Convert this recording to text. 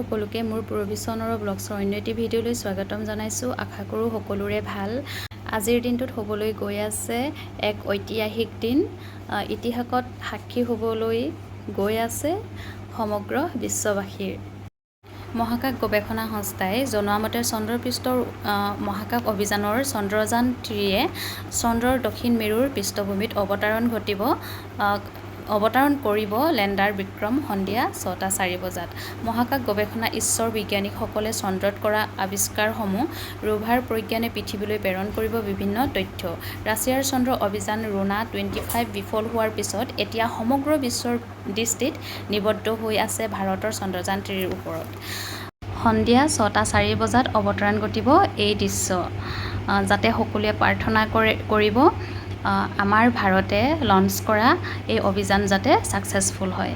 সকলোকে মোৰ পূৰবী ব্লগছৰ অন্য এটি ভিডিঅ'লৈ স্বাগতম জনাইছোঁ। আশা কৰোঁ সকলোৰে ভাল। আজিৰ দিনটোত হ'বলৈ গৈ আছে এক ঐতিহাসিক দিন। ইতিহাসত সাক্ষী হ'বলৈ গৈ আছে সমগ্ৰ বিশ্ববাসীৰ। মহাকাশ গৱেষণা সংস্থাই জনোৱা মতে চন্দ্ৰপৃষ্ঠৰ মহাকাশ অভিযানৰ চন্দ্ৰযান-3য়ে চন্দ্ৰৰ দক্ষিণ মেৰুৰ পৃষ্ঠভূমিত অৱতৰণ কৰিব লেণ্ডাৰ বিক্ৰম সন্ধিয়া 6:04 বজাত। মহাকাশ গৱেষণা ঈশ্বৰ বিজ্ঞানীসকলে চন্দ্ৰত কৰা আৱিষ্কাৰসমূহ ৰোভাৰ প্ৰজ্ঞানে পৃথিৱীলৈ প্ৰেৰণ কৰিব বিভিন্ন তথ্য। ৰাছিয়াৰ চন্দ্ৰ অভিযান ৰুনা 25 বিফল হোৱাৰ পিছত এতিয়া সমগ্ৰ বিশ্বৰ দৃষ্টিত নিবদ্ধ হৈ আছে ভাৰতৰ চন্দ্ৰযান-3ৰ ওপৰত। সন্ধিয়া 6:04 বজাত অৱতৰণ ঘটিব। এই দৃশ্য যাতে সকলোৱে প্ৰাৰ্থনা কৰিব আমাৰ ভাৰতে লঞ্চ কৰা এই অভিযান যাতে ছাকচেছফুল হয়।